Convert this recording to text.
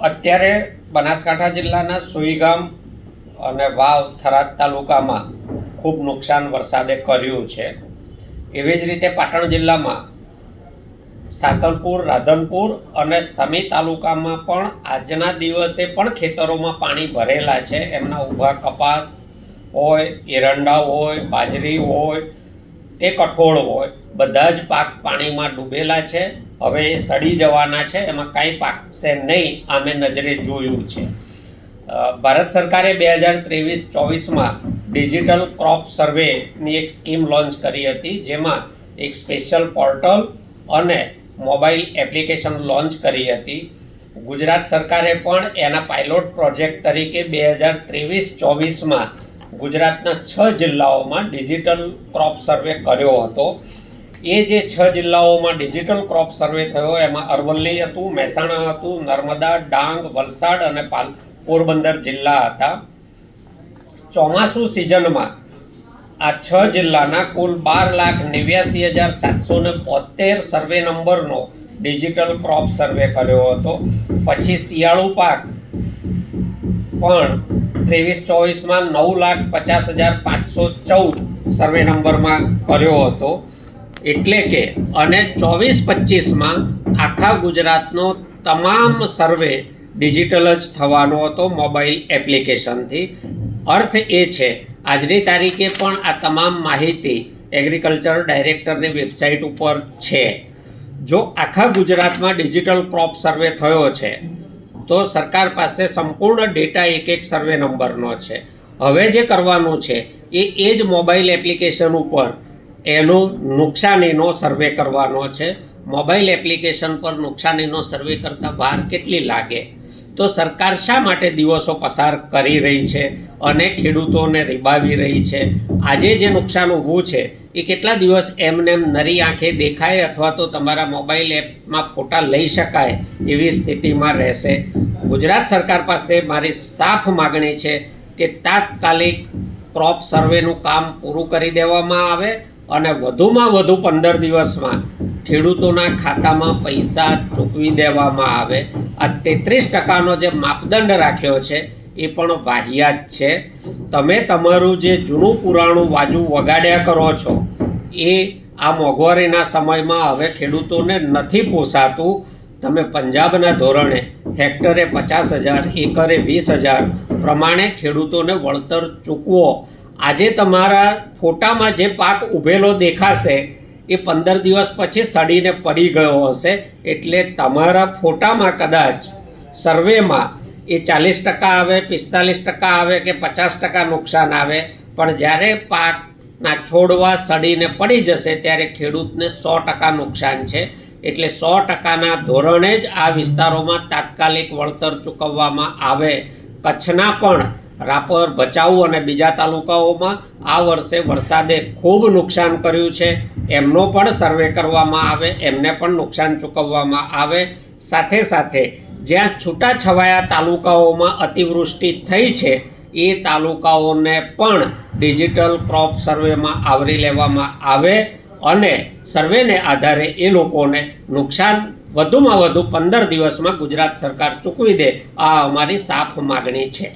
અત્યારે બનાસકાંઠા જિલ્લાના સુઈગામ અને વાવ થરાદ તાલુકામાં ખૂબ નુકસાન વરસાદે કર્યું છે. એવી જ રીતે પાટણ જિલ્લામાં સાતલપુર, રાધનપુર અને સમી તાલુકામાં પણ આજના દિવસે પણ ખેતરોમાં પાણી ભરેલા છે. એમના ઊભા કપાસ હોય, એરંડા હોય, બાજરી હોય કે કઠોળ હોય, બધા જ પાક પાણીમાં ડૂબેલા છે. હવે એ સડી જવાના છે, એમાં કાંઈ પાકશે નહીં, આ મેં નજરે જોયું છે. ભારત સરકારે 2023-24માં ડિજિટલ ક્રોપ સર્વેની એક સ્કીમ લોન્ચ કરી હતી, જેમાં એક સ્પેશિયલ પોર્ટલ અને મોબાઈલ એપ્લિકેશન લોન્ચ કરી હતી. ગુજરાત સરકારે પણ એના પાયલોટ પ્રોજેક્ટ તરીકે 2023-24માં ગુજરાતના 6 જિલ્લાઓમાં ડિજિટલ ક્રોપ સર્વે કર્યો હતો. એ જે 6 જિલ્લાઓમાં ડિજિટલ ક્રોપ સર્વે થયો એમાં અરવલ્લી હતું, મહેસાણા હતું, નર્મદા, ડાંગ, વલસાડ અને પોરબંદર જિલ્લા હતા. ચોમાસું સિઝનમાં આ 6 જિલ્લાના કુલ 12,89,772 સર્વે નંબરનો ડિજિટલ ક્રોપ સર્વે કર્યો હતો. પછી શિયાળુ પાક પણ 23-24માં 9,50,514 સર્વે નંબરમાં કર્યો હતો. એટલે કે અને 24-25માં આખા ગુજરાતનો તમામ સર્વે ડિજિટલ જ થવાનો હતો મોબાઈલ એપ્લિકેશનથી. અર્થ એ છે આજની તારીખે પણ આ તમામ માહિતી એગ્રીકલ્ચર ડાયરેક્ટરની વેબસાઇટ ઉપર છે. જો આખા ગુજરાતમાં ડિજિટલ ક્રોપ સર્વે થયો છે તો સરકાર પાસે સંપૂર્ણ ડેટા એક સર્વે નંબરનો છે. હવે જે કરવાનું છે એ જ મોબાઈલ એપ્લિકેશન ઉપર એનો નુકસાનીનો સર્વે કરવાનો છે. મોબાઈલ એપ્લિકેશન પર નુકસાનીનો સર્વે કરતાં વાર કેટલી લાગે? તો સરકાર શા માટે દિવસો પસાર કરી રહી છે અને ખેડૂતોને રીબાવી રહી છે? આજે જે નુકસાન ઊભું છે એ કેટલા દિવસ એમને નરી આંખે દેખાય અથવા તો તમારા મોબાઈલ એપમાં ફોટા લઈ શકાય એવી સ્થિતિમાં રહેશે? ગુજરાત સરકાર પાસે મારી સાફ માગણી છે કે તાત્કાલિક ક્રોપ સર્વેનું કામ પૂરું કરી દેવામાં આવે અને વધુમાં વધુ 15 દિવસમાં ખેડૂતોના ખાતામાં પૈસા ચૂકવી દેવામાં આવે. આ 33%નો જે માપદંડ રાખ્યો છે એ પણ વાહિયાત છે. તમે તમારું જે જૂનું પુરાણું વાજુ વગાડ્યા કરો છો એ આ મોંઘવારીના સમયમાં હવે ખેડૂતોને નથી પોસાતું. તમે પંજાબના ધોરણે હેક્ટરે 50,000, એકરે 20,000 પ્રમાણે ખેડૂતોને વળતર ચૂકવો. આજે તમારા ફોટામાં જે પાક ઉભેલો દેખાશે એ 15 દિવસ પછી સડીને પડી ગયો હશે. એટલે તમારા ફોટામાં કદાચ સર્વેમાં એ 40% આવે, 45% આવે કે 50% નુકસાન આવે, પણ જ્યારે પાકના છોડવા સડીને પડી જશે ત્યારે ખેડૂતને 100% નુકસાન છે. એટલે 100%ના ધોરણે જ આ વિસ્તારોમાં તાત્કાલિક વળતર ચૂકવવામાં આવે. કચ્છના પણ રાપર, ભચાઉ અને બીજા તાલુકાઓમાં આ વર્ષે વરસાદે ખૂબ નુકસાન કર્યું છે. એમનો પણ સર્વે કરવામાં આવે, એમને પણ નુકસાન ચૂકવવામાં આવે. સાથે સાથે જ્યાં છૂટાછવાયા તાલુકાઓમાં અતિવૃષ્ટિ થઈ છે એ તાલુકાઓને પણ ડિજિટલ ક્રોપ સર્વેમાં આવરી લેવામાં આવે અને સર્વેને આધારે એ લોકોને નુકસાન વધુમાં વધુ 15 દિવસમાં ગુજરાત સરકાર ચૂકવી દે. આ અમારી સાફ માગણી છે.